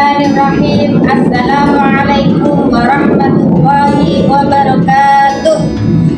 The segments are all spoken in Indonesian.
Bismillahirrahmanirrahim. Assalamualaikum warahmatullahi wabarakatuh.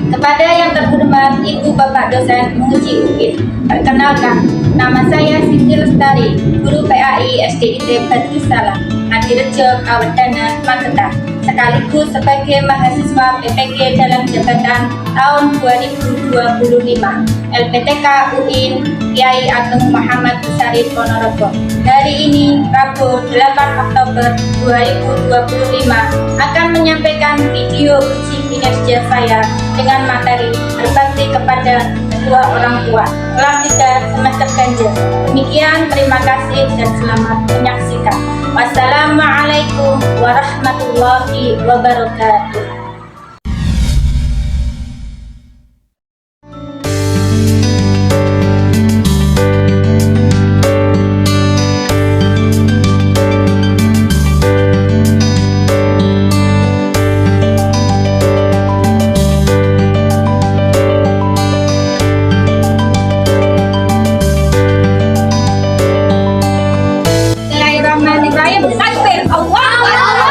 Kepada yang terhormat Ibu Bapak dosen menguji UIN, perkenalkan, nama saya Siti Lestari, guru PAI SDIT Batu Salam, Adirejo Kawedana, Magetan, sekaligus sebagai mahasiswa PPG dalam jabatan tahun 2025 LPTK UIN Kiai Ageng Muhammad Besari Ponorogo. Hari ini, Rabu 8 Oktober 2025, akan menyampaikan video uji kinerja saya dengan materi berbakti kepada kedua orang tua, kelas 3 semester ganjil. Demikian, terima kasih dan selamat menyaksikan. Wassalamualaikum warahmatullahi wabarakatuh. Bismillahirrahmanirrahim. Takbir. Allahu Akbar.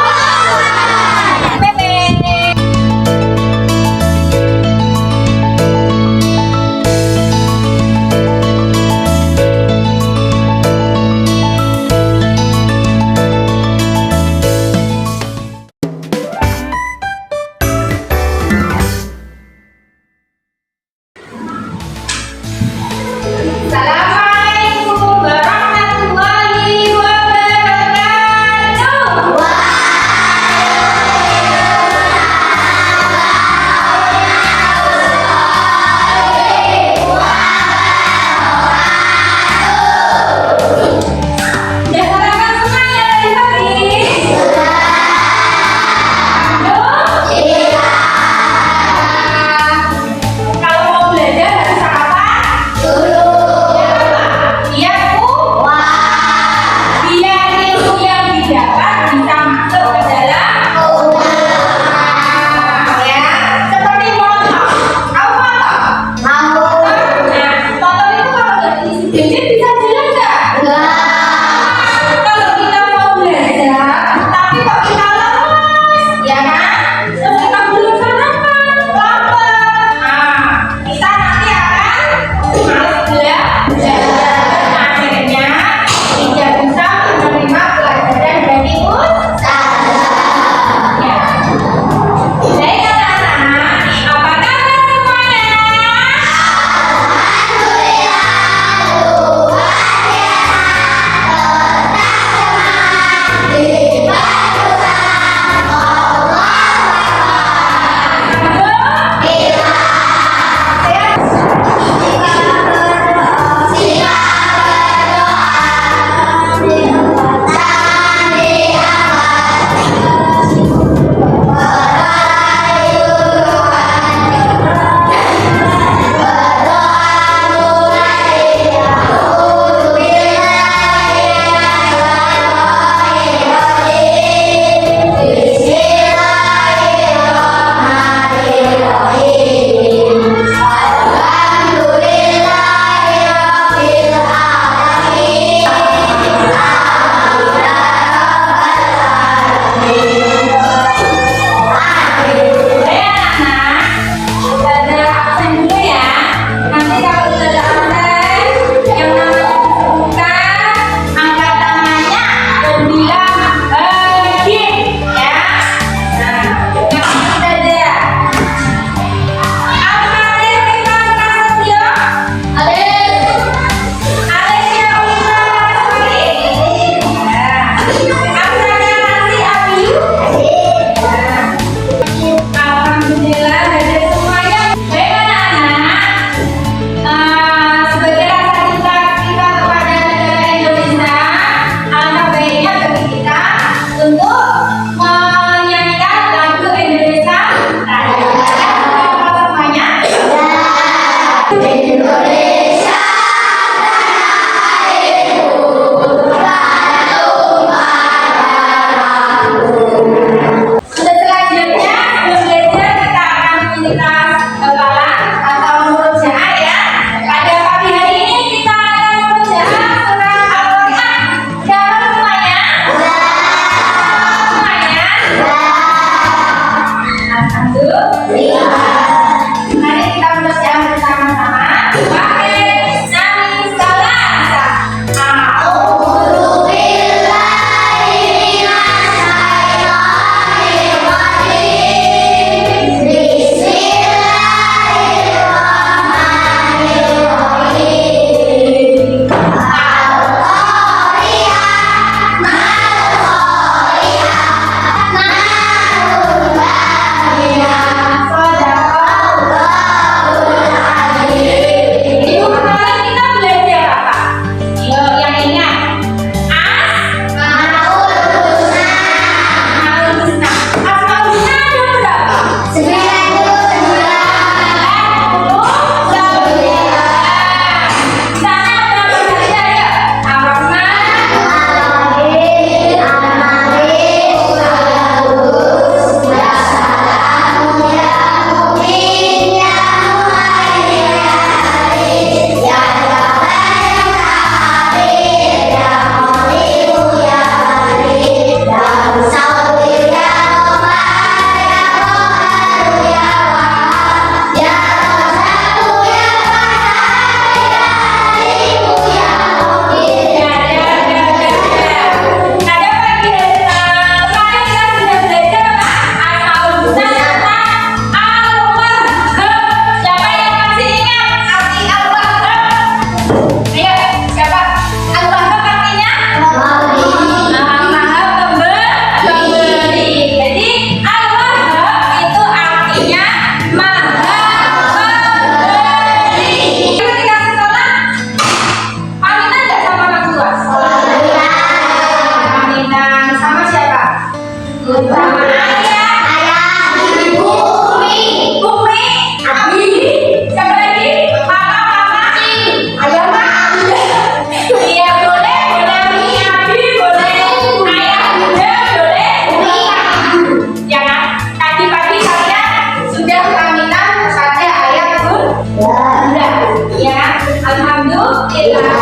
Alhamdulillah.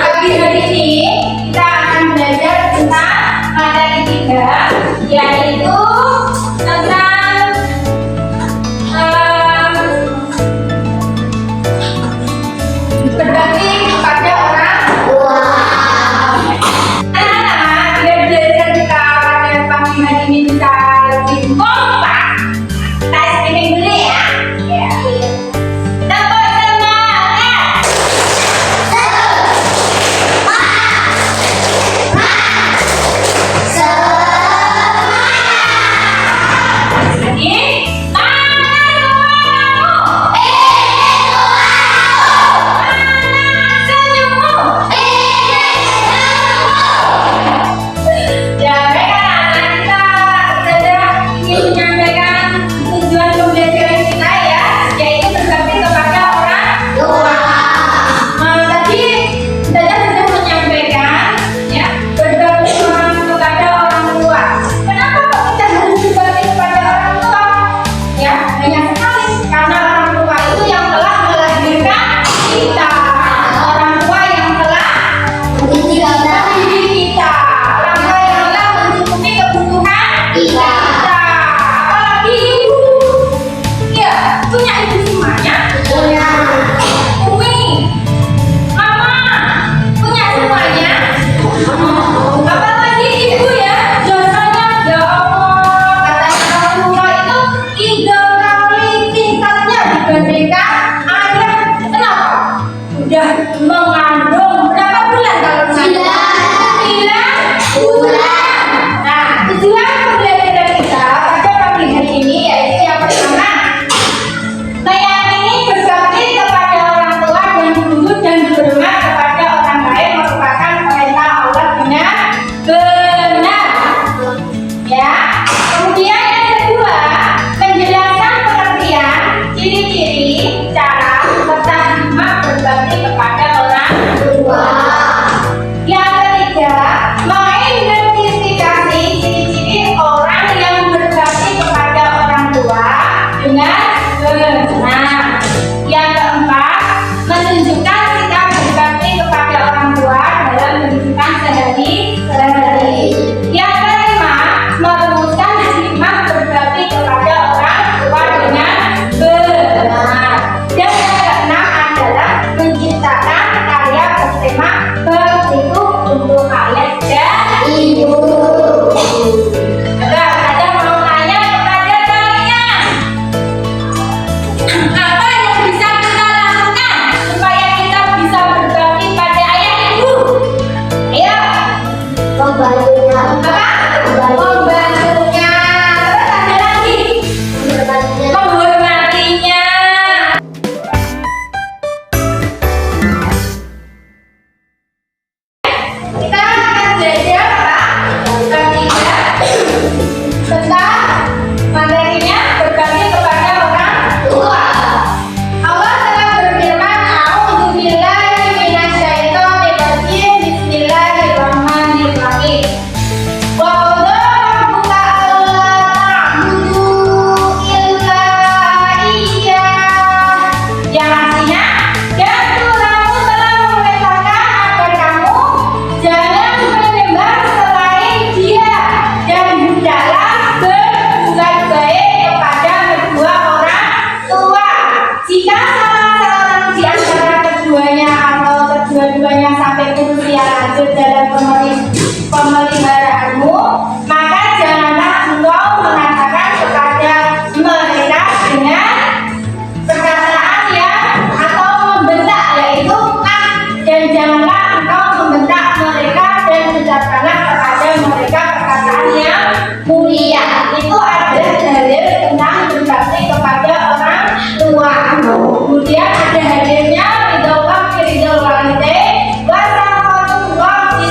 Pagi hari ini kita akan belajar tentang materi 3, yaitu tentang berbakti kepada orang tua. Anak-anak, biar belajar kita pada pagi hari ini bisa lebih kompak, kita screening dulu ya. Tepuk semangat. Jadi, mana suaramu? Senyummu. Ya, baiklah, kita sudah ingin menyampaikan tujuan pembelajaran kita ya, yaitu berbakti kepada orang tua. Tadi saya sudah menyampaikan ya, berbakti kepada orang tua. Kenapa kok kita harus berbakti kepada orang tua? Ya, banyak sekali. Karena orang tua itu yang telah melahirkan kita. Orang tua yang telah mendidik kita. Orang tua yang telah mencukupi kebutuhan kita. Apalagi ibu. Ya, punya ibu semuanya. Punya. Umi, mama, punya semuanya. Apalagi ibu ya, jasanya ya Allah, katanya orang tua itu 3 kali tingkatnya dibandingkan ayah. Kenapa? Udah mengandung berapa bulan kalau misalnya? 9 bulan. Nah, tujuan pembelajaran kita pada pagi hari ini yaitu yang pertama, meyakini berbakti kepada orang tua dan guru dan berhormat kepada orang lain merupakan perintah Allah dengan benar. Ya. Kemudian yang kedua, menjelaskan pengertian, ciri-ciri, cara serta hikmah berbakti kepada orang tua. Yang ketiga, mengidentifikasi ciri-ciri orang yang berbakti kepada orang tua dengan benar. Yang keempat, menunjukkan sikap berbakti kepada orang tua dalam kehidupan sehari-hari. Yang kelima, merumuskan hikmah berbakti kepada orang tua dengan benar. Dan yang keenam adalah menciptakan karya bertema begitu untuk ayah dan ibu. Ada mau tanya kepada kalian, apa yang bisa kita lakukan supaya kita bisa berbakti pada ayah ibu? Ayo. Membantunya. Apa? Membantunya. Terus ada lagi? Menghormatinya. Kita akan belajar apa? Tentang materinya berbakti kepada orang tua. Allah telah berfirman, "A'udzubillahi minasyaitonir rajim. Bismillahirrahmanirrahim. Wa qadha rabbuka alla ta'budu illa iyyah." Yang artinya, dan Tuhanmu telah memerintahkan agar kamu jangan menyembah selain Dia dan hendaklah berbuat baik kepada kedua orang tua. Jika salah seorang di antara keduanya atau kedua-duanya sampai berusia lanjut dalam pemeliharaanmu, maka janganlah engkau mengatakan kepada mereka dengan perkataan yang atau membentak, yaitu dan janganlah engkau membentak mereka dan ucapkanlah kepada mereka perkataan yang mulia. Itu adalah dalil tentang berbakti kepada orang tua. Kemudian ada hadirnya ridho walidain wa syafatullah fi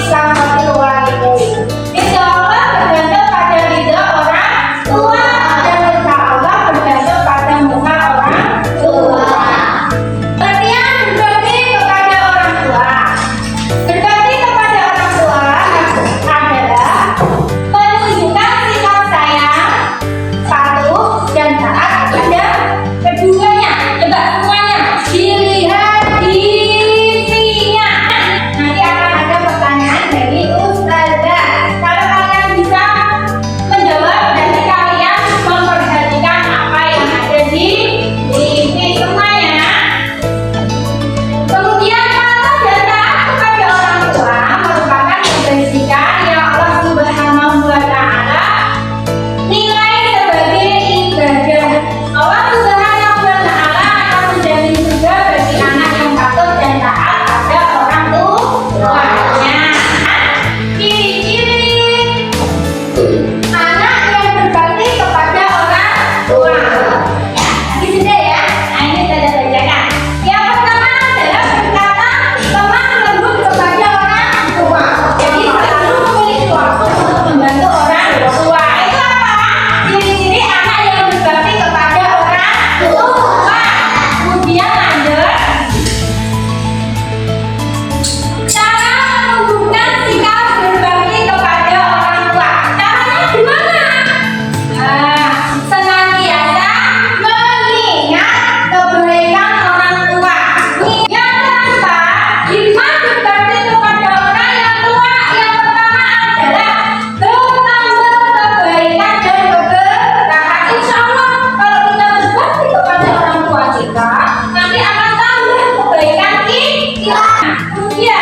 ya.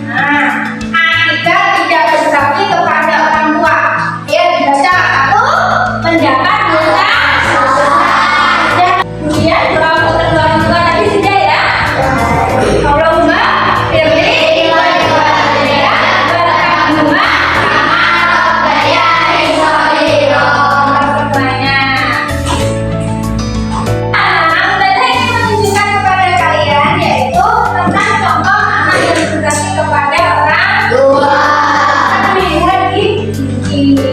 Nah, Atika tidak berbakti kepada orang tua. Ya, dibaca. Satu, mendapat dosa besar. Dan kemudian doa kedua tadi sudah ya. Allahumma firli wa liwalidayya warhamhuma kama rabbayani shaghira. Saya ingin menunjukkan kepada kalian yaitu tentang contoh anak yang berbakti kepada orang tua. Kami lihat di sini.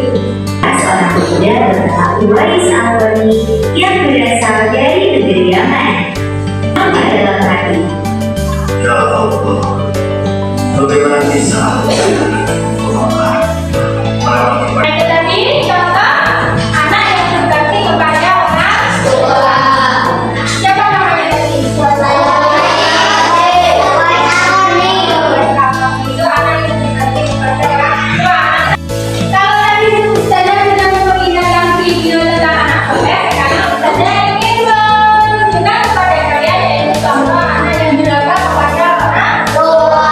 Seorang pemuda berbagi waris aloni yang berasal dari negeri Yaman. Hanya dalam hati. Ya Allah, bagaimana bisa Ada tadi contoh anak yang berbakti kepada orang tua. Siapa namanya tadi? Itu anak yang berbakti kepada orang tua. Kalau tadi Ustazah sudah memperlihatkan video tentang anak soleh, sekarang Ustazah ingin menunjukkan kepada kalian yaitu contoh anak yang durhaka kepada orang tua.